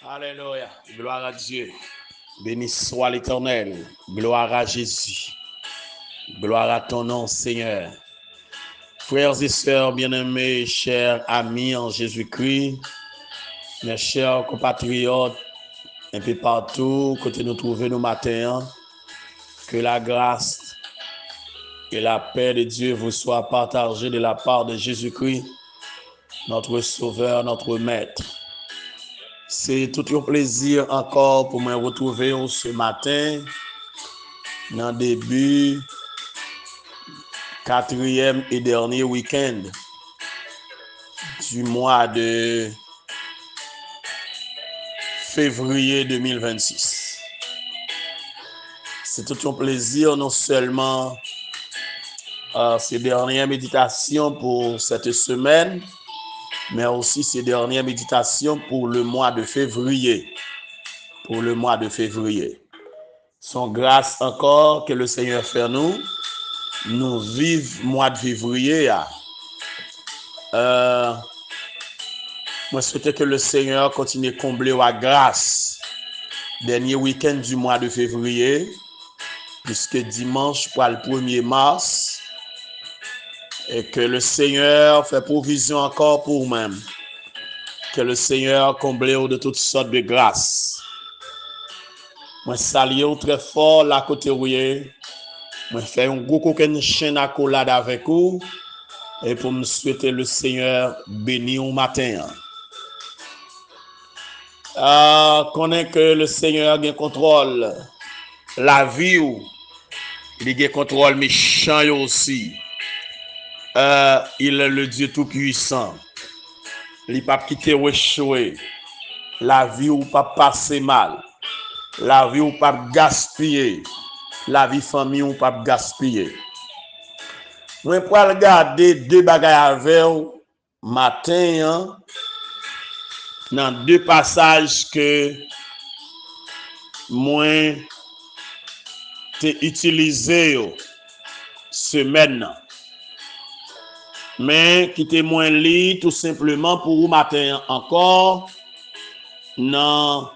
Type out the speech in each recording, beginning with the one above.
Alléluia. Gloire à Dieu. Béni soit l'Éternel. Gloire à Jésus. Gloire à ton nom, Seigneur. Frères et sœurs bien-aimés, chers amis en Jésus-Christ, mes chers compatriotes, un peu partout, côté nous trouvons nos matins, que la grâce et la paix de Dieu vous soient partagées de la part de Jésus-Christ, notre Sauveur, notre Maître. C'est tout un plaisir encore pour me retrouver ce matin dans le début 4e et dernier week-end du mois de février 2026. C'est tout un plaisir non seulement ces dernières méditations pour cette semaine, mais aussi ces dernières méditations pour le mois de février. Son grâce encore que le Seigneur fait nous vivons mois de février. Moi souhaite que le Seigneur continue à combler la grâce. Dernier week-end du mois de février, puisque dimanche pour le 1er mars, et que le Seigneur fait provision encore pour nous-mêmes. Que le Seigneur comble de toutes sortes de grâces. Moi salue très fort la côté rouillé. Moi fais un gros coquin chaîne à collade avec vous et pour me souhaiter le Seigneur béni au matin. Connaît que le Seigneur a contrôle la vie ou il a contrôle méchant aussi. Il est le Dieu tout puissant. Il n'a pas quitté ou échoué. La vie ou pas passer mal. La vie ou pas gaspiller. La vie famille ou pas gaspiller. Moi pour regarder deux bagages avec vous matin dans deux passages que moi t'ai utilisé semaine. Mais qui t'ai moins li tout simplement pour vous matin encore dans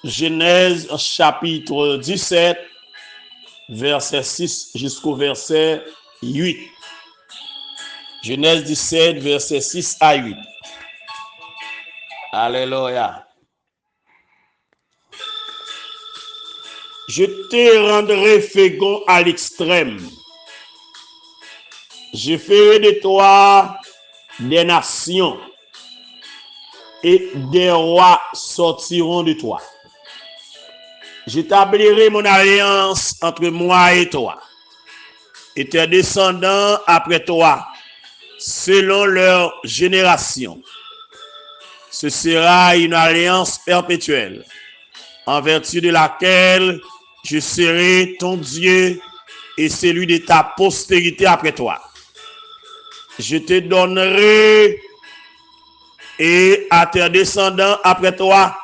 Genèse chapitre 17 verset 6 jusqu'au verset 8. Genèse 17 verset 6 à 8. Alléluia. Je te rendrai fécond à l'extrême. Je ferai de toi des nations et des rois sortiront de toi. J'établirai mon alliance entre moi et toi et tes descendants après toi, selon leur génération. Ce sera une alliance perpétuelle, en vertu de laquelle je serai ton Dieu et celui de ta postérité après toi. Je te donnerai et à tes descendants après toi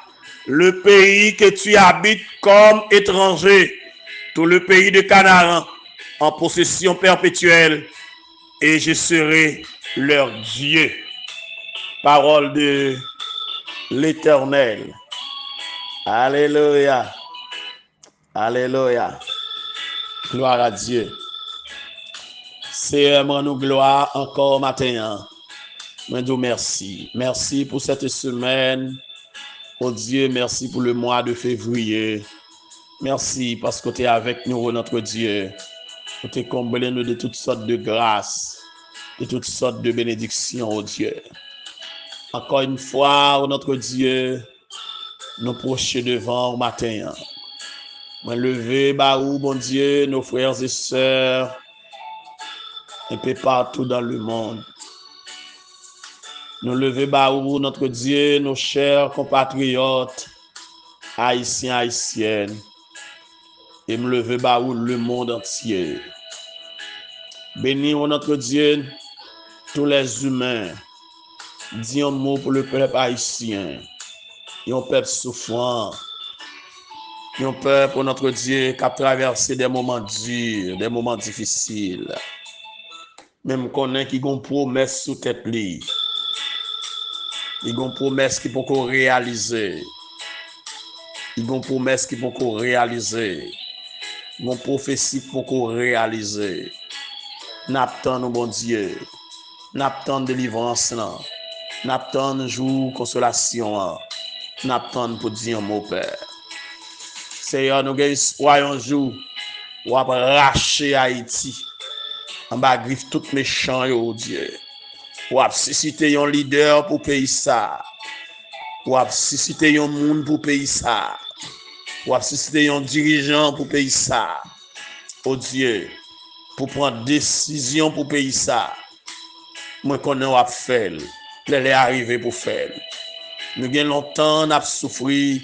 le pays que tu habites comme étranger, tout le pays de Canaan, en possession perpétuelle, et je serai leur Dieu. Parole de l'Éternel. Alléluia. Alléluia. Gloire à Dieu. Seigneur, nous gloire encore matin. Moi, nous merci. Merci pour cette semaine. Oh Dieu, merci pour le mois de février. Merci parce que tu es avec nous, notre Dieu. Tu es comblé nous de toutes sortes de grâces, de toutes sortes de bénédictions, oh Dieu. Encore une fois, oh notre Dieu, nous proches devant au matin. Moi, lever, baou, bon Dieu, nos frères et sœurs, un peu partout dans le monde. Nous lever, baou, notre Dieu, nos chers compatriotes, haïtiens, haïtiennes, et me lever, baou, le monde entier. Bénis, oh notre Dieu, tous les humains. Dis un mot pour le peuple haïtien. Et un peuple souffrant. Et un peuple, pour notre Dieu, qui a traversé des moments durs, des moments difficiles. Même qu'on a qui ont promesse sous tête li. Il y a une promesse qui peut réaliser. Il y a une promesse qui peut réaliser. Il y a une prophétie qui peut réaliser. N'attend nous, bon Dieu. N'attend délivrance. N'attend jour consolation. N'attend pour dire mon Père. Seigneur, nous avons espoir un jour. Ou va racher Haïti. En bas griffe tout méchant, oh Dieu. Ou va susciter un leader pour pays ça. Ou va susciter un monde pour pays ça. Ou va susciter un dirigeant pour pays ça. Oh Dieu, pour prendre décision pour pays ça. Moi connais ou va faire. Les arriver pour faire. Nous avons longtemps n'a souffrir,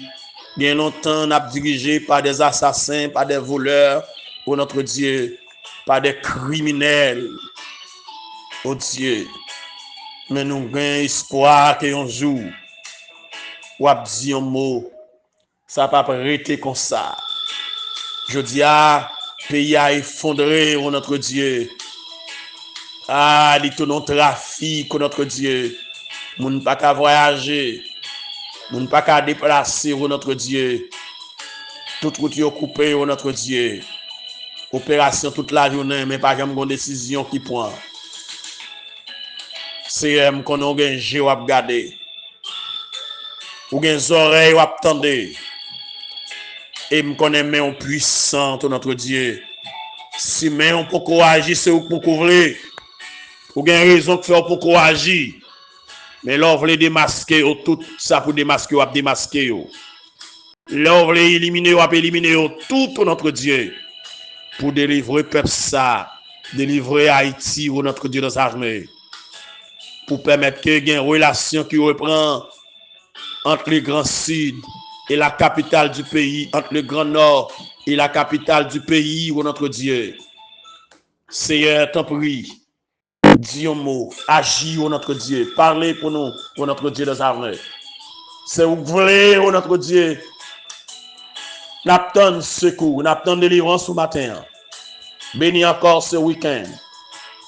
bien longtemps n'a dirigé par des assassins, par des voleurs, oh notre Dieu, par des criminels. Oh Dieu, mais nous avons espoir qu'un jour, ou a dit un mot, ça va pas arrêter comme ça. Je dis à pays a effondré, oh notre Dieu. Ah, il tout non trafic, oh notre Dieu. Moun pas qu'à voyager, moun pas qu'à déplacer, oh notre Dieu. Toute route yo coupé, oh notre Dieu. Opération toute la journée, mais pas jamais une décision qui prend. C'est qu'on a un jeu ou à regarder. Ou des oreilles ou à attendre. Et me connaît mais on puissant, oh notre Dieu. Si mais on peut agir, c'est pour couvrir. Ou bien raison de faire pour agir. Mais là, on veut démasquer tout ça pour démasquer ou démasquer. Là, on veut éliminer ou éliminer tout notre Dieu pour délivrer le peuple ça, délivrer Haïti ou notre Dieu dans sa armée. Pour permettre qu'il y ait une relation qui reprend entre le Grand Sud et la capitale du pays, entre le Grand Nord et la capitale du pays ou notre Dieu. Seigneur, t'en prie. Dis un mot, agis au notre Dieu, parlez pour nous, pour notre Dieu des armées. C'est où vous voulez, au notre Dieu. N'attend secours, n'attend délivrance au matin. Bénis encore ce week-end.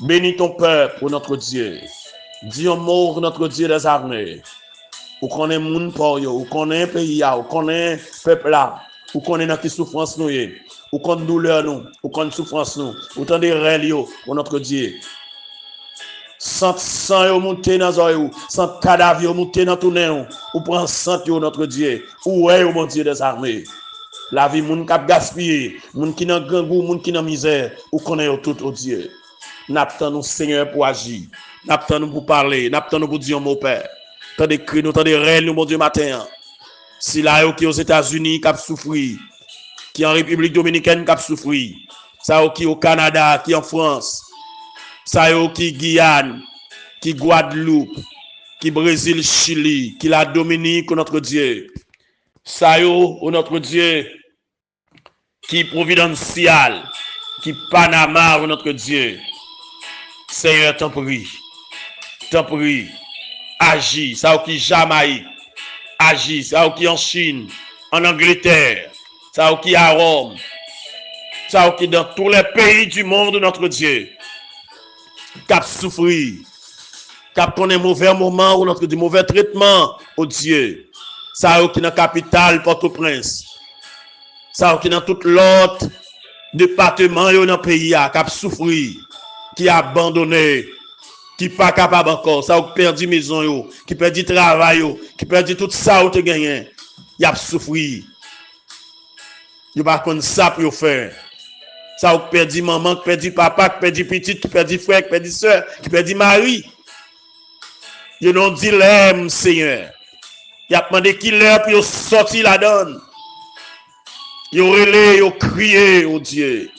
Bénis ton peuple, pour notre Dieu. Dis un mot, pour notre Dieu des armées. Ou qu'on est moun pour yo, ou qu'on est un pays, ou qu'on est un peuple là, ou qu'on est dans qui souffrance nous, ou qu'on douleur nous, ou qu'on souffrance nous, ou qu'on des règles pour notre Dieu. Sans sang yo monter dans oreille, sans cadavre yo monter dans tout nez, ou prend sang yo notre Dieu, ou est mon Dieu des armées. La vie moun k'ap gaspiller, moun qui nan gangou, moun qui nan misère, ou connaît tout au Dieu. N'attend nous Seigneur pour agir, n'attend nous pour parler, n'attend nous pour dire mon Père. Tant de cris, nous tant de rêves, nous mon Dieu matin. Si là qui aux États-Unis k'ap souffrir, qui en République dominicaine k'ap souffrir, ça qui au Canada, qui en France. Ça yo qui Guyane, qui Guadeloupe, qui Brésil, Chili, qui la Dominique, notre Dieu. Ça yo, notre Dieu, qui Providencial, qui Panama, notre Dieu. Seigneur, t'en prie, agis. Ça yo qui Jamaïque, agis. Ça yo qui en Chine, en Angleterre, ça yo qui à Rome, ça yo qui dans tous les pays du monde, notre Dieu. Cap souffrir, cap connaît mauvais moment ou notre mauvais traitement au Dieu. Ça qui dans la capitale Port-au-Prince. Ça qui dans tout l'autre département dans le pays cap souffrir, qui abandonné, qui pas capable encore, ça qui perdu maison yo, qui perdu travail yo, qui perdu tout ça ou te gagné. Y a souffrir. Yo pas connait ça pour faire. Ça a perdu maman, qui perdu papa, qui perdu petit, qui perdu frère, qui perdu soeur, qui perdu mari. Ils n'ont dit l'aime, Seigneur. Il a demandé qui l'heure pour sortir la donne. Ils ont relé, ils ont crié, oh Dieu.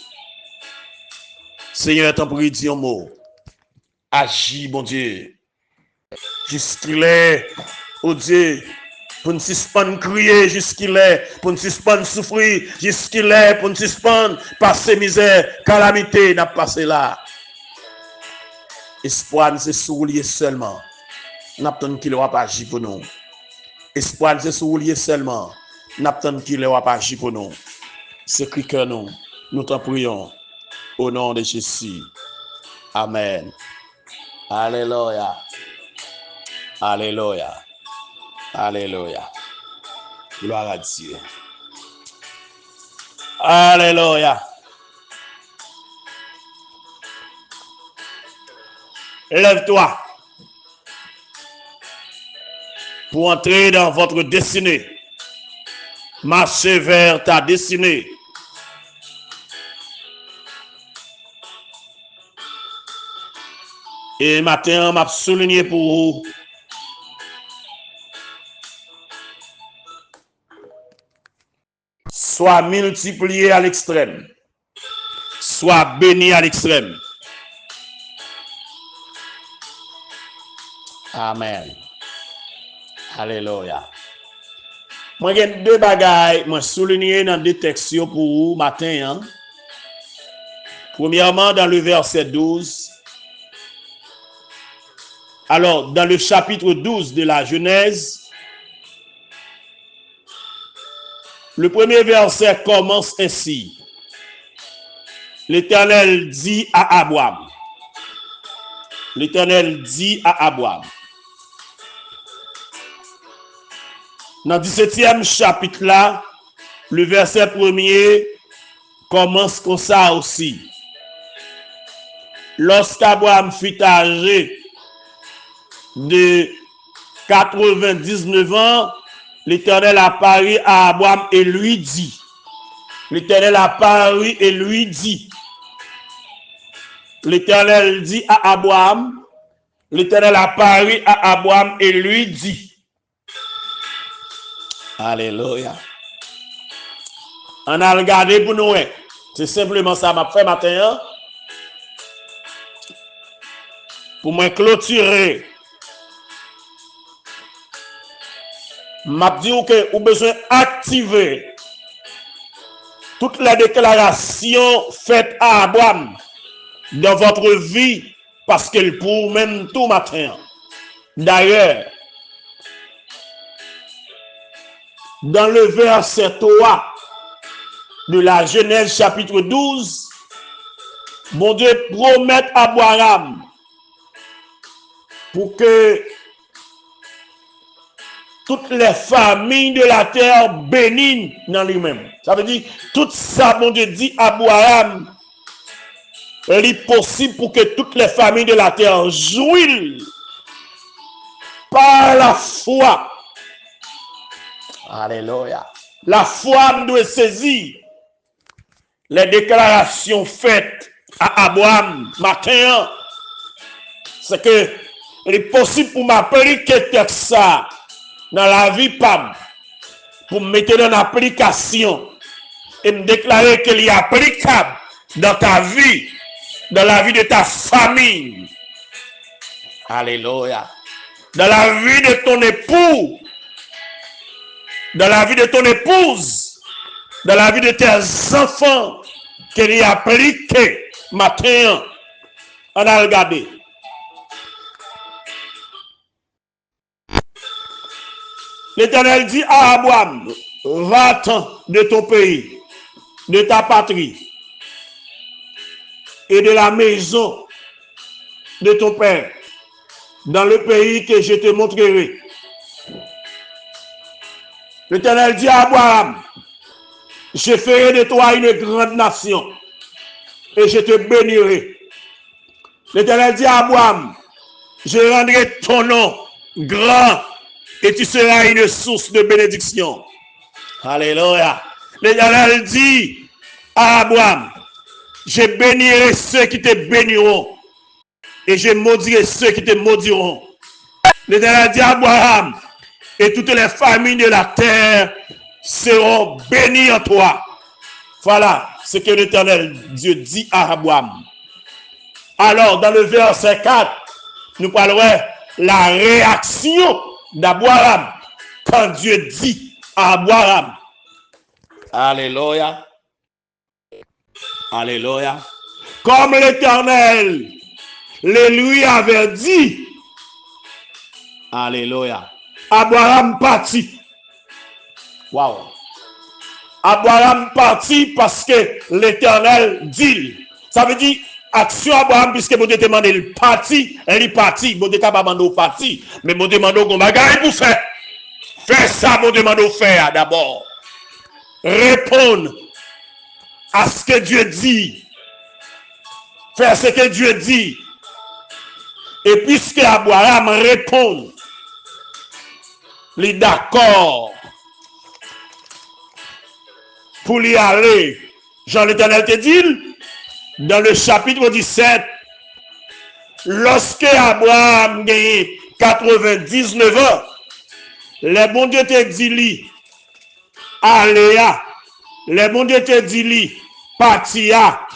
Seigneur, t'en prie, dis un mot. Agis, bon Dieu. Jusqu'il est, oh Dieu. Pour ne suspendre crier jusqu'il est, pour ne suspendre souffrir jusqu'il est, pour ne suspendre passer misère, calamité, n'a passé là. Espoir, c'est soulier seulement. N'attend qu'il va pas agir pour nous. Espoir, c'est soulier seulement. N'attend qu'il va pas agir pour nous. C'est que nous t'en prions. Au nom de Jésus. Amen. Alléluia. Alléluia. Alléluia. Gloire à Dieu. Alléluia. Lève-toi pour entrer dans votre destinée. Marchez vers ta destinée. Et matin, m'a souligné pour vous. Soit multiplié à l'extrême. Soit béni à l'extrême. Amen. Alléluia. Moi, j'ai deux bagailles, moi souligné dans deux textes pour vous matin. Premièrement, dans le verset 12. Alors, dans le chapitre 12 de la Genèse, le premier verset commence ainsi. L'Éternel dit à Abraham. L'Éternel dit à Abraham. Dans le 17e chapitre là, le verset premier commence comme ça aussi. Lorsqu'Abraham fut âgé de 99 ans, l'Éternel apparut à Abraham et lui dit. L'Éternel apparut et lui dit. L'Éternel dit à Abraham. L'Éternel apparut à Abraham et lui dit. Alléluia. On a regardé pour nous. C'est simplement ça m'a fait matin. Pour me clôturer. M'a dit que vous avez besoin d'activer toutes les déclarations faites à Abraham dans votre vie parce qu'elle pour même tout matin. D'ailleurs, dans le verset 3 de la Genèse chapitre 12, mon Dieu promet à Abraham pour que toutes les familles de la terre bénissent dans lui-même. Ça veut dire, tout ça, mon Dieu dit à Abraham, il est possible pour que toutes les familles de la terre jouissent par la foi. Alléluia. La foi doit saisir les déclarations faites à Abraham matin. C'est que il est possible pour m'appliquer ça dans la vie PAM, pour me mettre en application et me déclarer qu'il est applicable dans ta vie, dans la vie de ta famille. Alléluia. Dans la vie de ton époux, dans la vie de ton épouse, dans la vie de tes enfants, qu'il est appliqué matin. On a regardé. L'Éternel dit à Abraham, va-t'en de ton pays, de ta patrie et de la maison de ton père, dans le pays que je te montrerai. L'Éternel dit à Abraham, je ferai de toi une grande nation et je te bénirai. L'Éternel dit à Abraham, je rendrai ton nom grand et tu seras une source de bénédiction. Alléluia. L'Éternel dit à Abraham, je bénirai ceux qui te béniront et je maudirai ceux qui te maudiront. L'Éternel dit à Abraham, et toutes les familles de la terre seront bénies en toi. Voilà ce que l'Éternel Dieu dit à Abraham. Alors, dans le verset 4, nous parlerons la réaction d'Abraham quand Dieu dit à Abraham. Alléluia. Alléluia. Comme l'Éternel le lui avait dit. Alléluia. Abraham partit. Waouh. Abraham partit parce que l'Éternel dit. Ça veut dire action Abraham puisque mon Dieu demande il partit, elle est partie. Mon Dieu pas demandé au parti, mais mon Dieu demande qu'on bagaille pour faire. Fais ça, mon demande au faire d'abord. Répondre à ce que Dieu dit. Faire ce que Dieu dit. Et puisque Abraham répond, il est d'accord pour y aller. Jean l'Éternel te dit, dans le chapitre 17, lorsque Abraham gagne 99 ans, le bon Dieu te dit, lui, Aléa, le bon Dieu te dit, lui, Patia,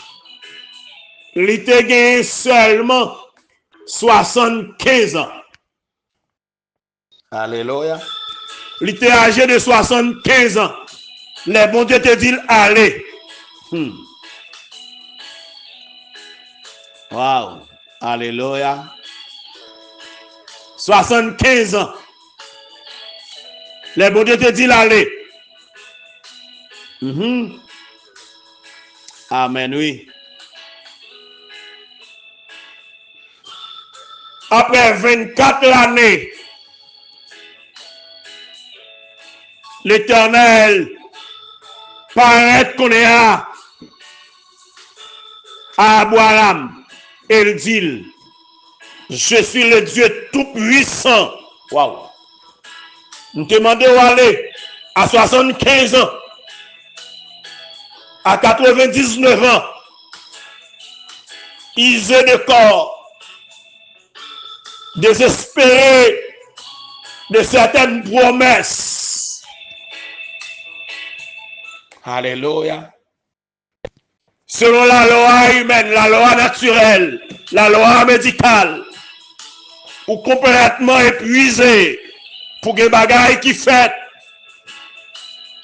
il te gagne seulement 75 ans. Alléluia. Il était âgé de 75 ans. Le bon Dieu te dit, allez. Wow. Alléluia. 75 ans. Le bon Dieu te dit, allez. Amen, oui. Après 24 années, l'Éternel paraît qu'on est à Abraham. Il dit, je suis le Dieu tout-puissant. Waouh. Nous demandons où aller à 75 ans, à 99 ans, isé de corps, désespéré de certaines promesses. Alléluia. Selon la loi humaine, la loi naturelle, la loi médicale, ou complètement épuisé pour que les bagailles qui fait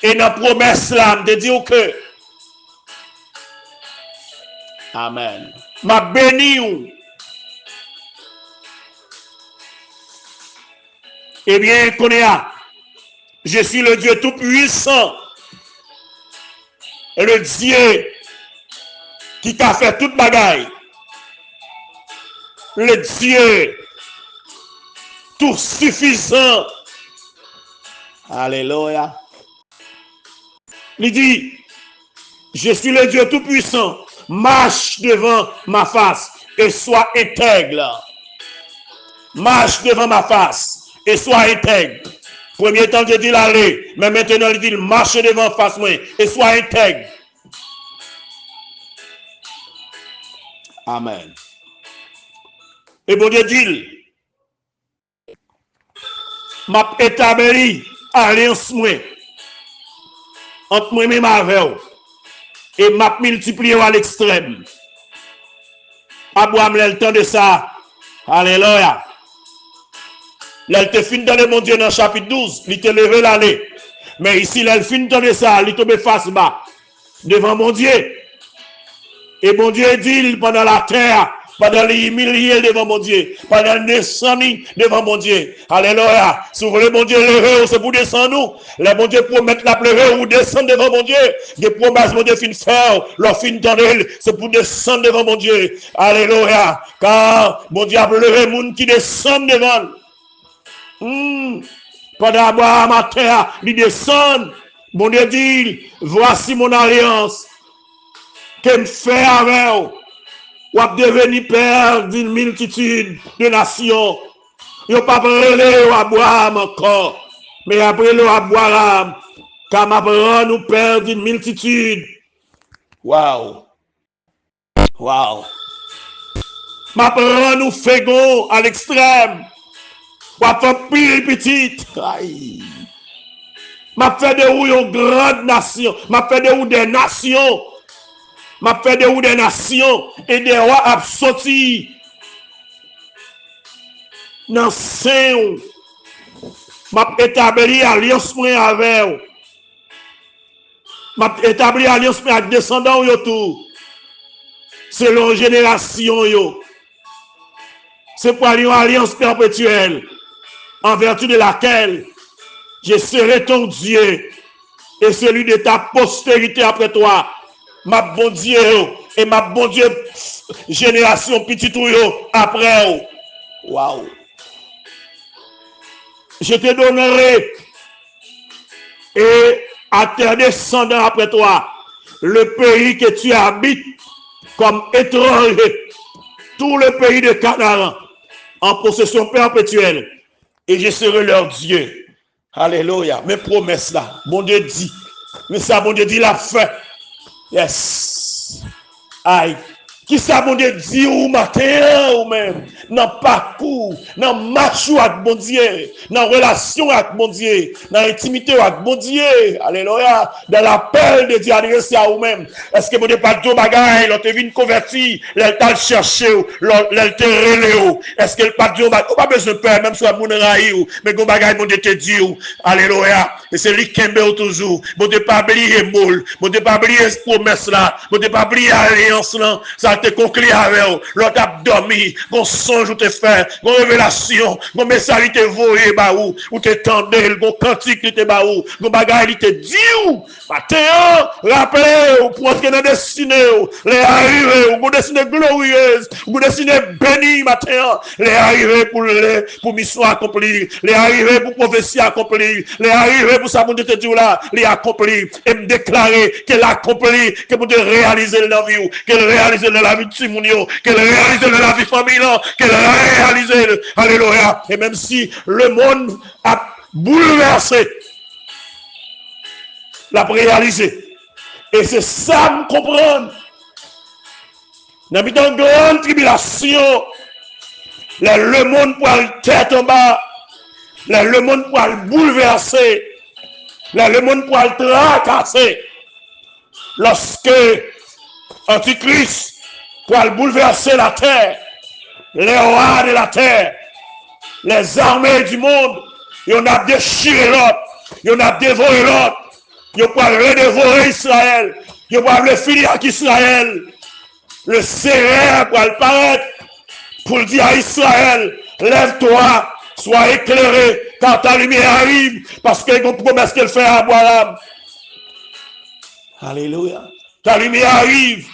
et dans la promesse là, de dire que Amen. Ma béni ou. Eh bien, je suis le Dieu tout-puissant, le Dieu qui a fait toute bagaille, le Dieu tout suffisant. Alléluia. Il dit, je suis le Dieu tout-puissant, marche devant ma face et sois intègre. Marche devant ma face et sois intègre. Premier temps, je dis l'aller, mais maintenant, il dit marche devant face moi et sois intègre. Amen. Et bon Dieu dit, m'a établi alliance moi entre moi-même avec vous et m'a multiplié à l'extrême. Abraham a le temps de ça. Alléluia. Il te fin dans le mon Dieu dans le chapitre 12, il te levé l'année. Mais ici, il fin dans ça, il tombe face bas devant mon Dieu. Et mon Dieu dit pendant la terre, pendant les milliers devant mon Dieu, pendant les décennies devant mon Dieu. Alléluia. Si vous voulez mon Dieu lever, c'est pour descendre nous. Le bon Dieu promet la pleurer ou descendre devant mon Dieu. Des promesses, mon Dieu, fin faire, leur fin d'année, c'est pour descendre devant mon Dieu. Alléluia. Car mon Dieu a pleuré, monde qui descend devant. Pendant Abraham à terre, il descend. Mon Dieu dit, voici mon alliance que me fait avec vous. Ou a devenu père d'une multitude de nations. Il n'a pas parlé à Abraham encore, mais après le Abraham, car m'a nous père d'une multitude. Waouh! Waouh! M'a nous fégon à l'extrême. Ou a fait pire petite. Aïe! M'a fait de vous une grande nation. M'a fait de vous des nations. M'a fait de vous des nations et des rois absortis dans sein. M'a établi alliance avec vous. M'a établi alliance avec descendants autour. Selon génération yo. C'est pour une alliance perpétuelle en vertu de laquelle je serai ton Dieu et celui de ta postérité après toi. Ma bon Dieu et ma bon Dieu génération petit ou après. Waouh. Je te donnerai et à tes descendants après toi, le pays que tu habites comme étranger, tout le pays de Canaan, en possession perpétuelle, et je serai leur Dieu. Alléluia. Mes promesses là, mon Dieu dit, mais ça, mon Dieu dit la fin. Yes. Aïe. Qui ça, mon Dieu, dit ou matin ou même, dans le parcours, dans le marche avec mon Dieu, dans la relation avec mon Dieu, dans l'intimité avec mon Dieu, alléluia, dans l'appel de Dieu adressé à vous-même. Est-ce que mon Dieu pas de bagaille, l'on te vient converti, l'on t'a cherché, l'on te relé, est-ce que pas de bagaille, ou pas besoin de peur, même si mon raï, mais mon bagaille, mon Dieu te dit, alléluia, et c'est lui qui aime toujours, mon Dieu pas oublier moule, mon Dieu pas oublier cette promesse là, mon Dieu pas oublier alliance là, ça te conclu avec eux, l'autre a dormi, mon songe ou te fait, mon révélation, mon message te voyé, ou te tendé, mon cantique te baou, mon bagage te dit, matin, rappelez, pour entrer dans la destinée, les arriver, ou destinée glorieuse, ou destinée bénie, matin, les arriver pour mission accomplie, les arriver pour prophétie accomplie, les arriver pour ça, mon Dieu te dit là, les accomplir, et me déclarer qu'elle accomplit, que vous devez réaliser dans la vie, qu'elle réalise dans la vie de Simonio, qu'elle réalise dans la vie familiale, qu'elle réalise, alléluia, et même si le monde a bouleversé, l'a réalisé, et c'est ça me comprendre, dans une grande tribulation, là, le monde pour le tête en bas, là, le monde pour le bouleverser, là, le monde pour le tracasser, lorsque Antichrist pour le bouleverser la terre, les rois de la terre, les armées du monde, ils ont déchiré l'autre, ils ont dévoré l'autre, ils ont redévorer Israël, ils ont le finir avec Israël, le serrer pour le paraître, pour dire à Israël, lève-toi, sois éclairé, car ta lumière arrive, parce qu'il y a une promesse qu'elle fait à Abraham. Alléluia. Ta lumière arrive,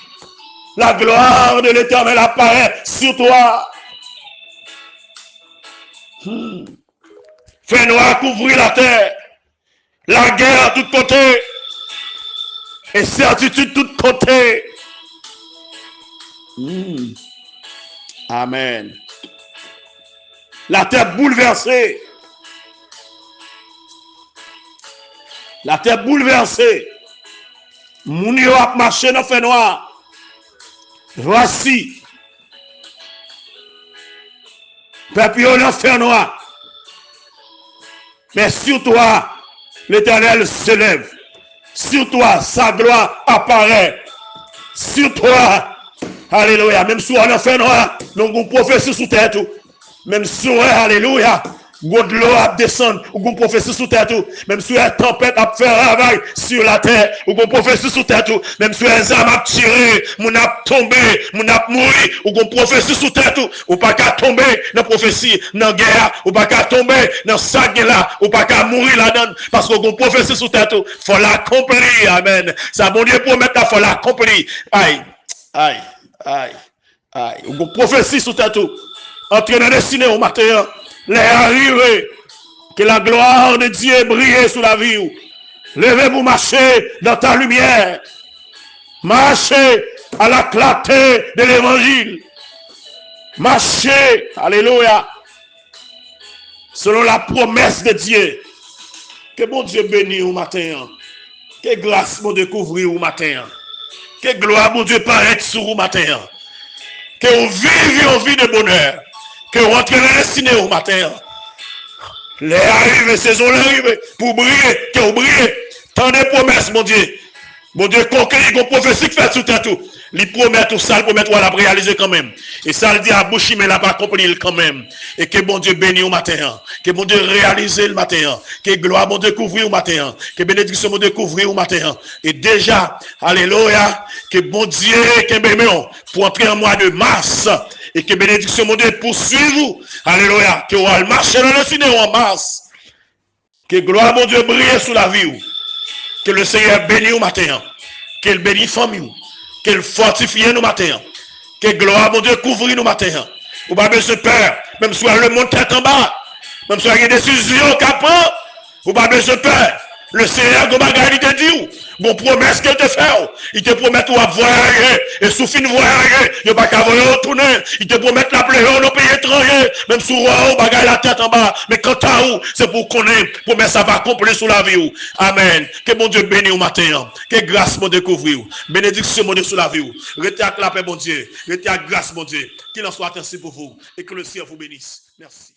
la gloire de l'Éternel apparaît sur toi. Fait noir couvrir la terre, la guerre à tous côtés, et certitude de tous côtés. Amen. La terre bouleversée. La terre bouleversée. Moun yo a marché dans le fait noir. Voici. Peuple yo dans le fait noir. Mais sur toi, l'Éternel se lève. Sur toi, sa gloire apparaît. Sur toi, alléluia. Même si on a fait noir, nous avons prophétie sous tête. Même si on alléluia. God l'eau a descendre, ou qu'on prophétie sous terre tout. Même si la tempête a fait travail sur la terre, ou qu'on prophétie sous terre tout. Même si les âmes a tiré, mon a tombé, mon a mouru, ou qu'on prophétie sous terre tout. Ou pas qu'à tomber dans prophétie, dans guerre, ou pas qu'à tomber dans ça là, ou pas qu'à mourir là-dedans, parce qu'on prophétie sous terre tout. Faut l'accomplir, amen. Ça, mon Dieu, pour mettre là, faut l'accomplir. Aïe, aïe, aïe, aïe. Ou qu'on prophétie sous terre tout. Entrer dans le destinée au matin. Les arrivés, que la gloire de Dieu brille sur la vie. Levez-vous, marchez dans ta lumière. Marchez à la clarté de l'évangile. Marchez, alléluia, selon la promesse de Dieu. Que bon Dieu bénisse au matin. Que grâce mon Dieu couvrir au matin. Que gloire mon Dieu paraître sur au matin. Que vous vivez une vie de bonheur. Que vous rentrez dans la destinée au matin. Les arrivées, saison l'arrivée, pour briller, que vous brillez. Tant de promesses, mon Dieu. Mon Dieu, conquérir, qu'on prophétie qui fait tout à tout. Il promet tout ça, il promet tout à la réaliser quand même. Et ça, il dit à bouche, mais il n'a pas accompli quand même. Et que bon Dieu bénisse au matin. Que bon Dieu réalise le matin. Que gloire, mon Dieu, couvrir au matin. Que bénédiction, mon Dieu, couvrir au matin. Et déjà, alléluia, que bon Dieu, que bénédiction, pour entrer en mois de mars. Et que bénédiction, mon Dieu, poursuive vous. Alléluia. Que vous allez marcher dans le cinéma en mars. Que gloire, mon Dieu, brille sous la vie. Que le Seigneur bénisse au matin. Qu'il bénisse famille. Qu'il fortifie nous matin. Que gloire, mon Dieu, couvre nous matin. Ou pas besoin de peur. Même si le monde tête en bas. Même si il y a des décisions qu'à prendre. Ou pas besoin de peur. Le Seigneur, il te dit, bon promesse qu'il te fait, il te promet de voyager, et sous fin de voyager, il n'y a pas qu'à retourner, il te promet de l'appeler dans pays étranger, même sous roi, bagaille la tête en bas, mais quant à où, c'est pour connaître, promesse ça va accomplir sous la vie. Amen. Que bon Dieu bénisse au matin, que grâce mon découvrir, bénédiction mon Dieu sous la vie. Restez à la paix, mon Dieu, restez à grâce, mon Dieu, qu'il en soit ainsi pour vous, et que le Seigneur vous bénisse. Merci.